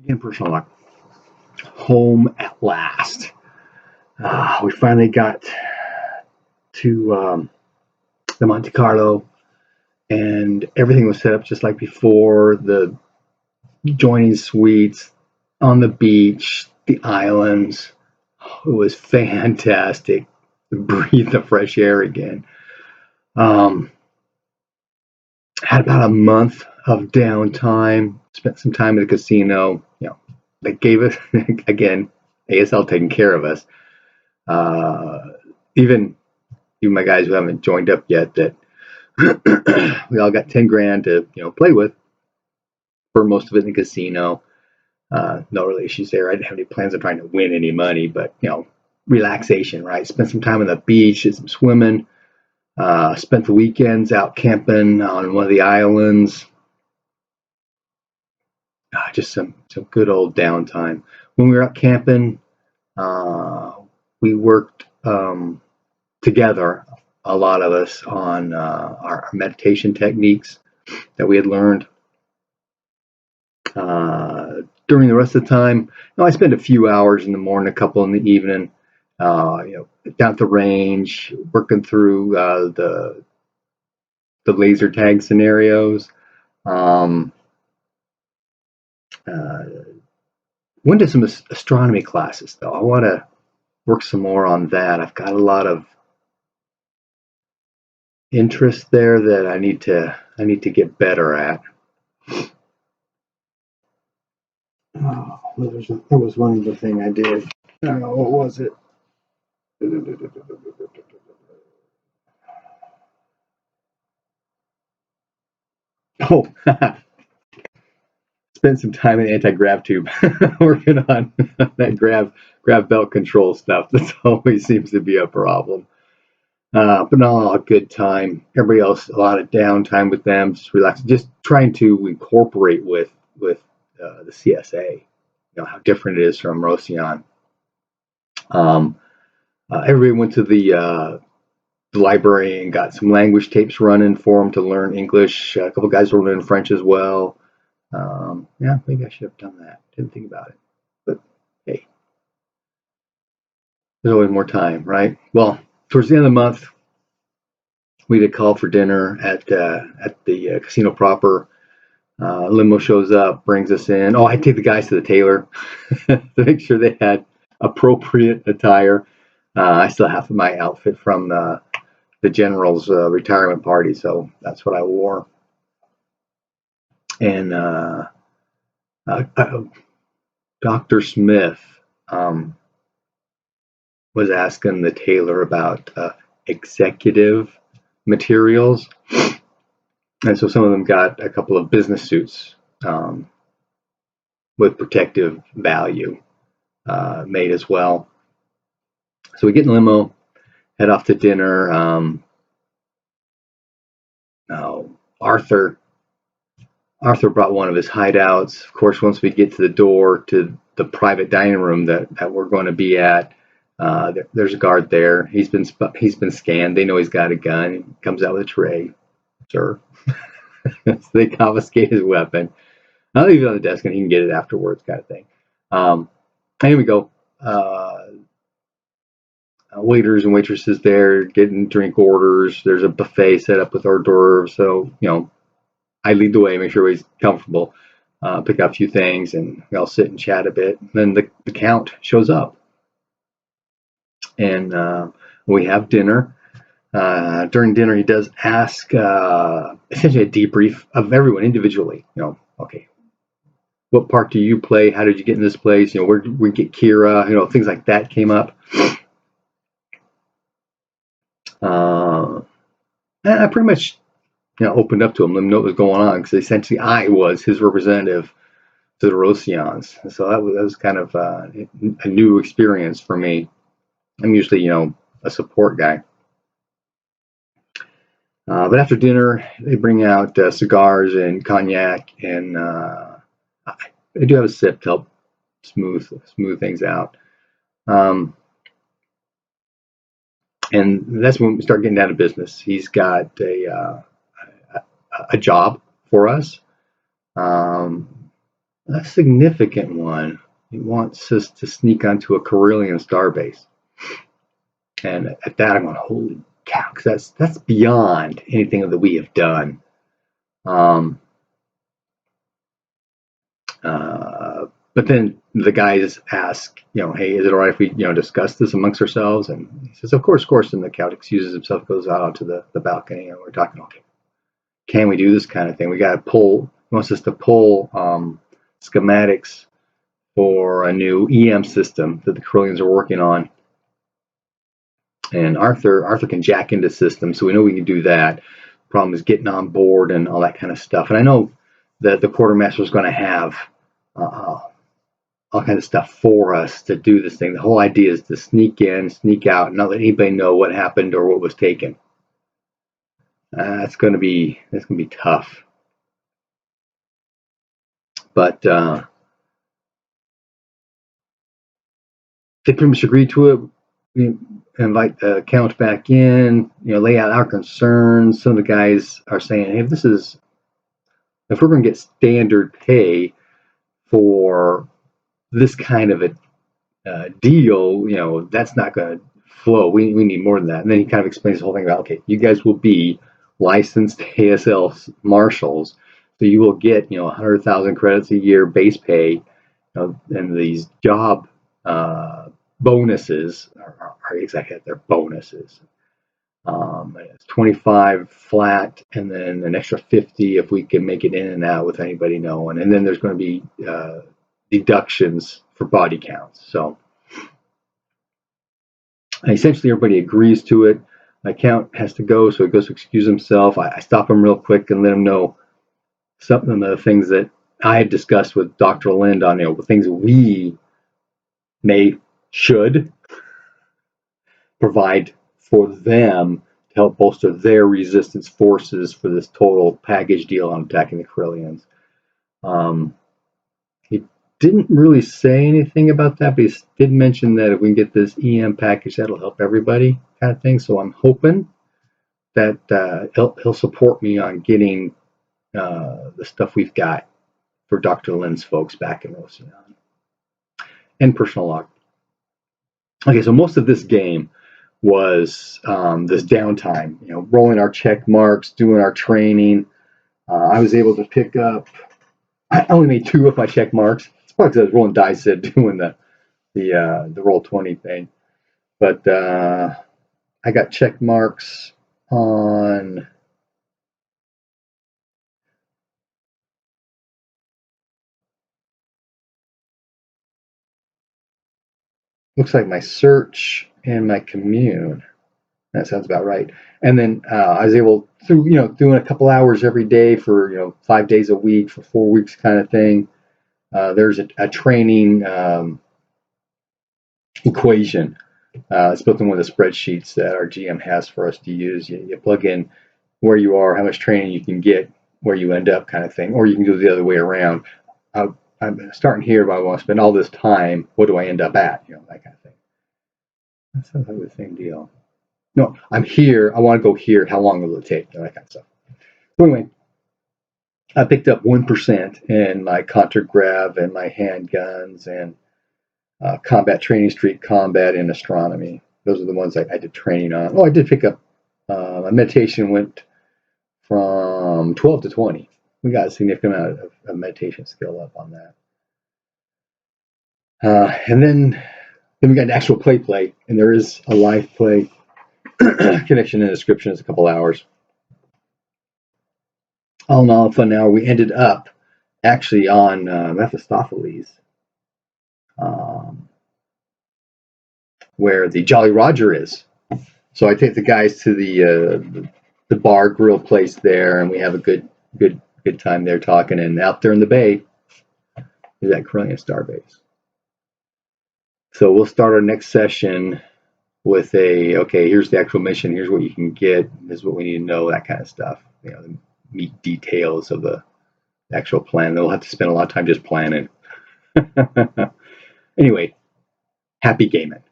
Begin personal luck. Home at last. We finally got to the Monte Carlo, and everything was set up just like before. The joining suites on the beach, the islands. It was fantastic to breathe the fresh air again. Had about a month of downtime. Spent some time at the casino. They gave us again ASL taking care of us. Even my guys who haven't joined up yet, that we all got 10 grand to play with for most of it in the casino. No real issues there. I didn't have any plans of trying to win any money, but relaxation, right? Spent some time on the beach, did some swimming. Spent the weekends out camping on one of the islands. Just some good old downtime. When we were out camping, we worked together, a lot of us, on our meditation techniques that we had learned. During the rest of the time, I spent a few hours in the morning, a couple in the evening, down at the range, working through the laser tag scenarios. Went to some astronomy classes, though. I want to work some more on that. I've got a lot of interest there that I need to get better at. Oh, that was one of the things I did. What was it? Oh, spent some time in the anti-grav tube working on that grav belt control stuff. That always seems to be a problem. But no, a good time. Everybody else, a lot of downtime with them, just relaxing, just trying to incorporate with the CSA. How different it is from Roscion. Everybody went to the library and got some language tapes running for them to learn English. A couple guys were learning French as well. Yeah, maybe I should have done that. Didn't think about it. But hey, there's always more time, right? Well, towards the end of the month, we did call for dinner at the casino proper. Limo shows up, brings us in. Oh, I take the guys to the tailor to make sure they had appropriate attire. I still have my outfit from the general's retirement party, so that's what I wore. And Dr. Smith was asking the tailor about executive materials. And so some of them got a couple of business suits with protective value made as well. So we get in the limo, head off to dinner. Arthur brought one of his hideouts. Of course, once we get to the door to the private dining room that we're going to be at, there's a guard there. He's been scanned. They know he's got a gun. He comes out with a tray. Sir. So they confiscate his weapon. I'll leave it on the desk and he can get it afterwards, kind of thing. And here we go. Waiters and waitresses there getting drink orders. There's a buffet set up with hors d'oeuvres. So, I lead the way, make sure everybody's comfortable, pick out a few things, and we all sit and chat a bit. And then the count shows up. And we have dinner. During dinner, he does ask essentially a debrief of everyone individually. Okay, what part do you play? How did you get in this place? Where did we get Kira? Things like that came up. And I pretty much opened up to him, let him know what was going on, because essentially I was his representative to the Roscions. So that was kind of a new experience for me. I'm usually a support guy. But after dinner, they bring out cigars and cognac, and I do have a sip to help smooth things out. And that's when we start getting down to business. He's got a job for us. a significant one. He wants us to sneak onto a Corellian starbase. And at that, I'm going, holy cow, because that's beyond anything that we have done. But then the guys ask, hey, is it all right if we, discuss this amongst ourselves? And he says, of course. And the Count excuses himself, goes out onto the balcony, and we're talking, okay, can we do this kind of thing? We got to pull, he wants us to pull schematics for a new EM system that the Corellians are working on. And Arthur can jack into systems, so we know we can do that. Problem is getting on board and all that kind of stuff. And I know that the quartermaster is going to have all kinds of stuff for us to do this thing. The whole idea is to sneak in, sneak out, and not let anybody know what happened or what was taken. That's going to be tough. But they pretty much agreed to it. We invite the Count back in, lay out our concerns. Some of the guys are saying, hey, if we're going to get standard pay for this kind of a deal, that's not going to flow. We need more than that. And then he kind of explains the whole thing about, okay, you guys will be licensed ASL marshals, so you will get 100,000 credits a year base pay, and these job bonuses are exactly their bonuses. It's 25 flat, and then an extra 50 if we can make it in and out with anybody knowing. And then there's going to be deductions for body counts. So essentially everybody agrees to it. My Count has to go, so he goes to excuse himself. I stop him real quick and let him know some of the things that I had discussed with Dr. Dylnn on the things we should provide for them to help bolster their resistance forces for this total package deal on attacking the Corellians. He didn't really say anything about that, but he did mention that if we can get this EM package, that'll help everybody, kind of thing. So I'm hoping that he'll support me on getting the stuff we've got for Dr. Dylnn's folks back in Ocean and personal log. Okay, so most of this game was this downtime, rolling our check marks, doing our training. I was able to pick up, I only made 2 of my check marks. It's probably because I was rolling dice and doing the Roll20 thing. But I got check marks on looks like my search and my commune. That sounds about right. And then I was able to, doing a couple hours every day for, 5 days a week for 4 weeks kind of thing. There's a training equation. It's built in one of the spreadsheets that our GM has for us to use. You plug in where you are, how much training you can get, where you end up kind of thing. Or you can do it the other way around. I'm starting here, but I want to spend all this time. What do I end up at? That kind of thing. That sounds like the same deal. No, I'm here. I want to go here. How long will it take? That kind of stuff. So anyway, I picked up 1% in my contragrav and my handguns and combat training, street combat, and astronomy. Those are the ones I did training on. Oh, I did pick up. My meditation went from 12 to 20. We got a significant amount of meditation skill up on that. And then we got an actual play, and there is a live play connection and description. Is a couple hours. All in all, fun hour. We ended up actually on Mephistopheles, where the Jolly Roger is. So I take the guys to the bar grill place there, and we have a good time there talking. And out there in the bay is that Corellian starbase. So we'll start our next session with okay, here's the actual mission, here's what you can get, this is what we need to know, that kind of stuff. The meat details of the actual plan. They'll have to spend a lot of time just planning. Anyway, happy gaming.